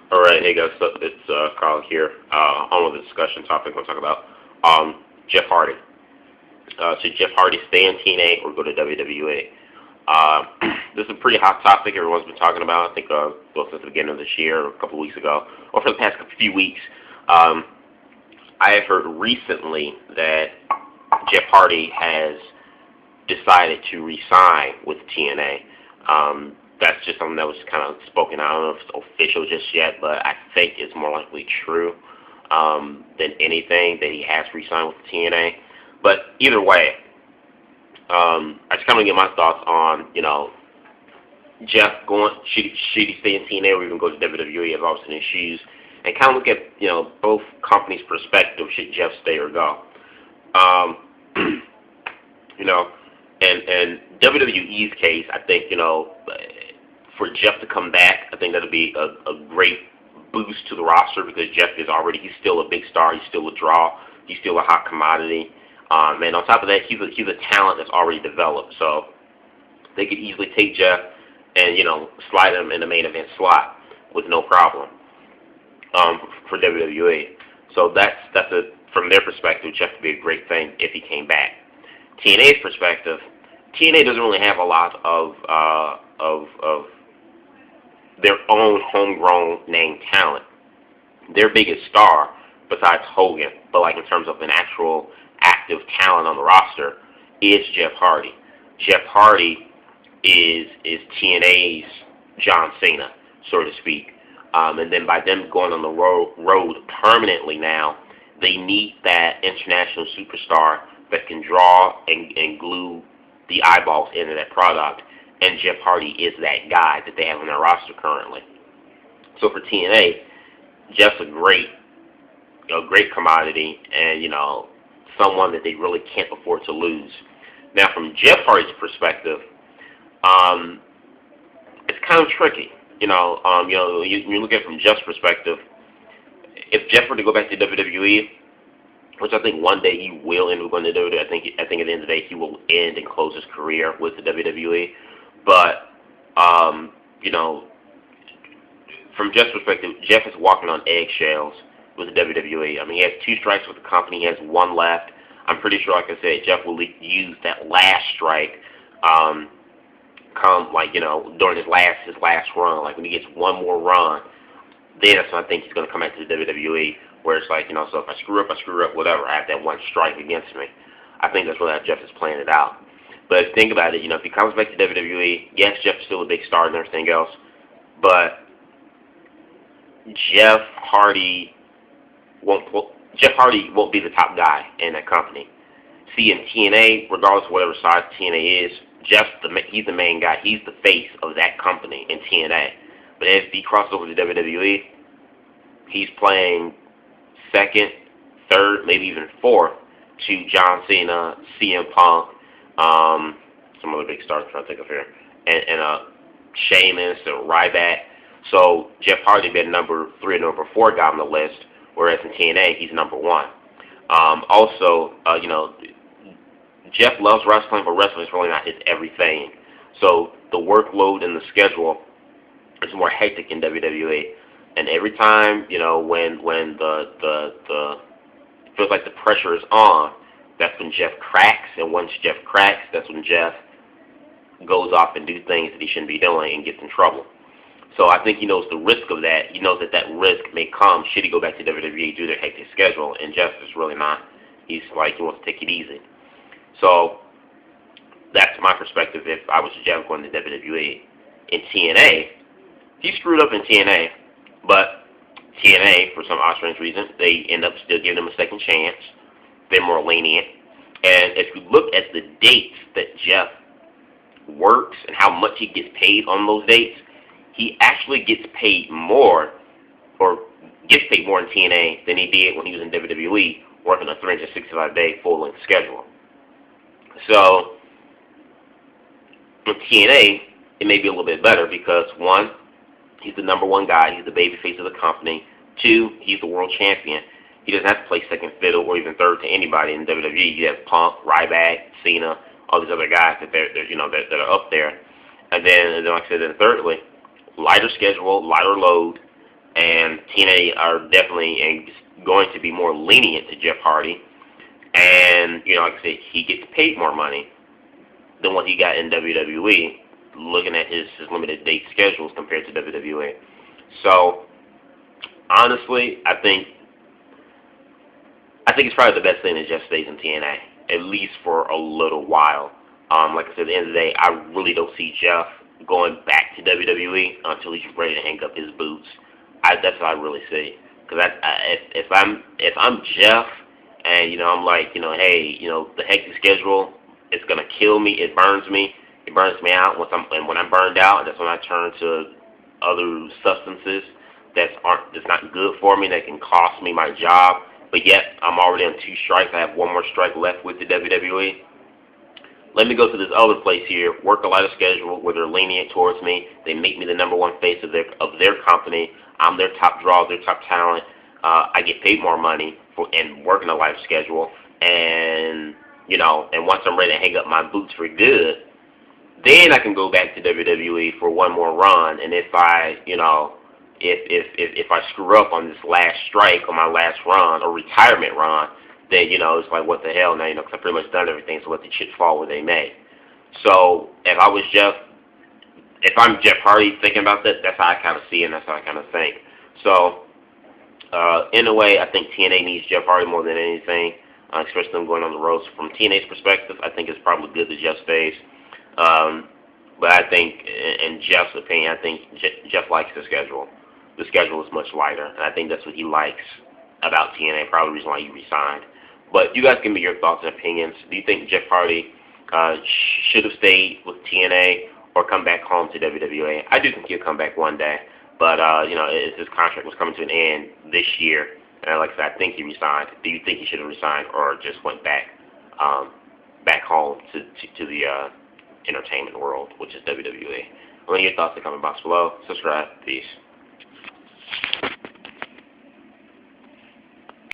All right, hey guys, so it's Carl here. On with the discussion topic we'll talk about Jeff Hardy. Should Jeff Hardy stay in TNA or go to WWE? Uh, this is a pretty hot topic everyone's been talking about. I think well, since the beginning of this year, or a couple of weeks ago, or for the past few weeks. Um, I have heard recently that Jeff Hardy has decided to resign with TNA. That's just something that was kind of spoken. I don't know if it's official just yet, but I think it's more likely true than anything that he has re-signed with TNA. But either way, I just kind of get my thoughts on, Jeff going, should he stay in TNA or even go to WWE as obviously in his shoes, and kind of look at, both companies' perspective, should Jeff stay or go. And WWE's case, I think, for Jeff to come back, I think that'll be a great boost to the roster because Jeff he's still a big star, he's still a draw, he's still a hot commodity. And on top of that, he's a talent that's already developed. So they could easily take Jeff and, slide him in the main event slot with no problem for WWE. So that's from their perspective, Jeff would be a great thing if he came back. TNA's perspective, TNA doesn't really have a lot of their own homegrown name talent. Their biggest star, besides Hogan, but like in terms of an actual active talent on the roster, is Jeff Hardy. Jeff Hardy is TNA's John Cena, so to speak. And then by them going on the road permanently now, they need that international superstar that can draw and glue the eyeballs into that product. And Jeff Hardy is that guy that they have on their roster currently. So for TNA, Jeff's a great commodity and, someone that they really can't afford to lose. Now, from Jeff Hardy's perspective, it's kind of tricky. You look at it from Jeff's perspective. If Jeff were to go back to WWE, which I think one day he will end up going to WWE, I think at the end of the day he will end and close his career with the WWE. But from Jeff's perspective, Jeff is walking on eggshells with the WWE. I mean, he has 2 strikes with the company. He has 1 left. I'm pretty sure, like I said, Jeff will use that last strike during his last run. Like when he gets 1 more run, then that's when I think he's going to come back to the WWE, where it's like, so if I screw up, whatever. I have that 1 strike against me. I think that's really how Jeff is playing it out. But think about it, if he comes back to WWE, yes, Jeff's still a big star and everything else, but Jeff Hardy won't be the top guy in that company. See, in TNA, regardless of whatever size TNA is, he's the main guy. He's the face of that company in TNA. But as he crosses over to WWE, he's playing second, third, maybe even fourth to John Cena, CM Punk, some other big stars I'm trying to think of here, and Sheamus and Ryback. So Jeff Hardy been number 3 and number 4 guy on the list, whereas in TNA he's number 1. Also, Jeff loves wrestling, but wrestling is really not his everything. So the workload and the schedule is more hectic in WWE. And every time, when the feels like the pressure is on, that's when Jeff cracks. And once Jeff cracks, that's when Jeff goes off and do things that he shouldn't be doing and gets in trouble. So I think he knows the risk of that. He knows that risk may come should he go back to WWE due to their hectic schedule. And Jeff is really not. He's like, he wants to take it easy. So that's my perspective if I was Jeff going to WWE. In TNA, he screwed up in TNA, but TNA, for some odd strange reason, they end up still giving him a second chance. They're more lenient. And if you look at the dates that Jeff works and how much he gets paid on those dates, he actually gets paid more in TNA than he did when he was in WWE, working a 365-day full-length schedule. So, with TNA, it may be a little bit better because, 1, he's the number 1 guy. He's the babyface of the company. 2, he's the world champion. He doesn't have to play second fiddle or even third to anybody in WWE. You have Punk, Ryback, Cena, all these other guys that that are up there. And then like I said, thirdly, lighter schedule, lighter load, and TNA are definitely going to be more lenient to Jeff Hardy. And, like I said, he gets paid more money than what he got in WWE, looking at his limited date schedules compared to WWE. So, honestly, I think it's probably the best thing that Jeff stays in TNA, at least for a little while. Like I said, at the end of the day, I really don't see Jeff going back to WWE until he's ready to hang up his boots. That's what I really see. Because if I'm Jeff, and I'm like, hey, the hectic schedule, it's gonna kill me. It burns me out. When I'm burned out, that's when I turn to other substances that's not good for me, that can cost me my job. But yet I'm already on 2 strikes. I have 1 more strike left with the WWE. Let me go to this other place here, work a lighter schedule where they're lenient towards me. They make me the #1 face of their company. I'm their top draw, their top talent. I get paid more money and working a lighter schedule. And and once I'm ready to hang up my boots for good, then I can go back to WWE for 1 more run. And if I if I screw up on this last strike, on my last run or retirement run, then it's like, what the hell now? Because I've pretty much done everything, so let the chips fall where they may. So if I'm Jeff Hardy thinking about that, that's how I kind of see it, and that's how I kind of think. So in a way, I think TNA needs Jeff Hardy more than anything, especially them going on the road. So from TNA's perspective, I think it's probably good that Jeff stays. But I think, in Jeff's opinion, I think Jeff likes the schedule. The schedule is much lighter, and I think that's what he likes about TNA, probably the reason why he resigned. But you guys give me your thoughts and opinions. Do you think Jeff Hardy should have stayed with TNA or come back home to WWE? I do think he'll come back one day, but his contract was coming to an end this year, and like I said, I think he resigned. Do you think he should have resigned or just went back home to the entertainment world, which is WWE? Let me know your thoughts in the comment box below. Subscribe. Peace.